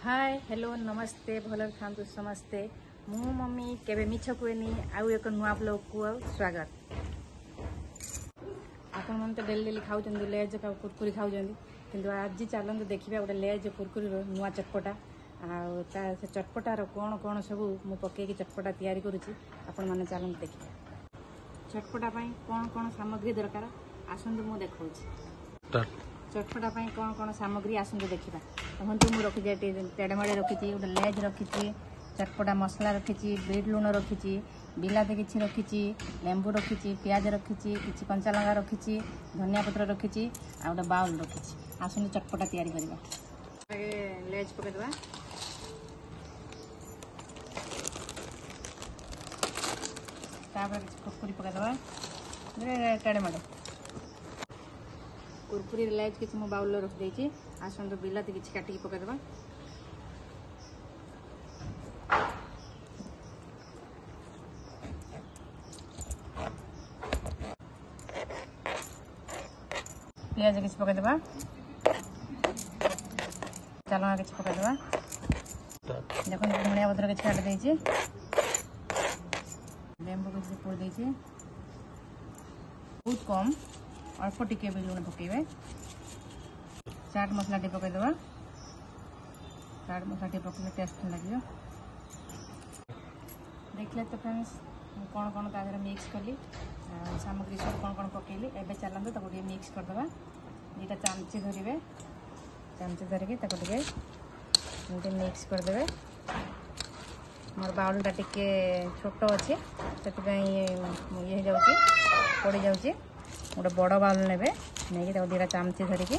Hi hello नमस्ते भलर खातु समस्ते मु मम्मी केबे मिछ कुएनी आउ एक नुआ ब्लॉग को स्वागत। आपण मन तो डेली डेली खाऊ लेज कुरकुरी खाऊ किंतु आज चलते देखा गोटे लेज कुरकुरी नुआ चटपटा से चटपटार कौन कौन सब मु पकईकि चटपटा तैयारी करुच्ची आपण मैंने चलते देखा चटपटा कौन कौन सामग्री दरकार आसतु मु देखा चटपटा कौन कौन सामग्री आसतु देखा देखो मुझे रखी तेड़मेड़े रखी गोटे लेज रखी चटपटा मसला रखी बीट लुण रखी बिलाती किसी रखी लेंबू रखी पियाज रखी किसी कंचा लंका रखी धनिया पत्र रखी आ गोटे बाउल रखी आसतु चटपटा तैयारी करवा। लेज पकईदे कुरकुरी पकईदे तेड़मेड़े कुरकुरी लेज किसी मु बाउल रखी आसतु बिलाती किसी काटिकी पकईदे पियाज किसी पकईदे चालंगा किसी पकईदे देखो धनिया पत्र किसी काटी लेंबू किसी पोड़ बहुत कम अल्प टिके भी लुण पकेबे चाट मसला टी पकईदे चाट मसला टी पकड़े टेस्ट लगे देखले तो फ्रेंड्स कौन कौन तादेह मिक्स कली सामग्री सब कौन कौन पकेली एबे चलते ताको टे मिक्स करदे दुटा चामची धरवे चामची धरिकी टे मिक्स करदे मोर बाउलटा टिके छोट अच्छे से ये जाऊँगी पड़ जाऊँगी गोटे बड़ बाउल ने नहीं दुटा चामची धरिकी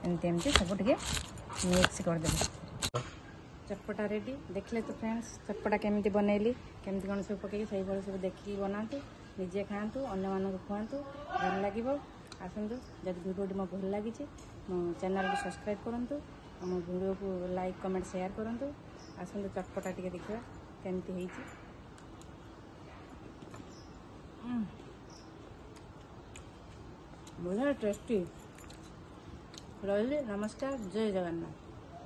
एमती सब टे मिक्स करदे चटपटा रेडी देखले तो फ्रेंड्स चटपटा केमिति बनैली केमिति कौन सब पकई से सब देखिए बनातु निजे खातु अन्य मानक खुआतु भल लगे आसतु जब भिडियो मो भल लगी मो चैनल को सब्सक्राइब करूँ मो वीडियो को लाइक कमेंट शेयर करूँ आसतु चटपटा टी देखा केमिति बढ़िया टेस्टी रही। नमस्कार, जय जगन्नाथ।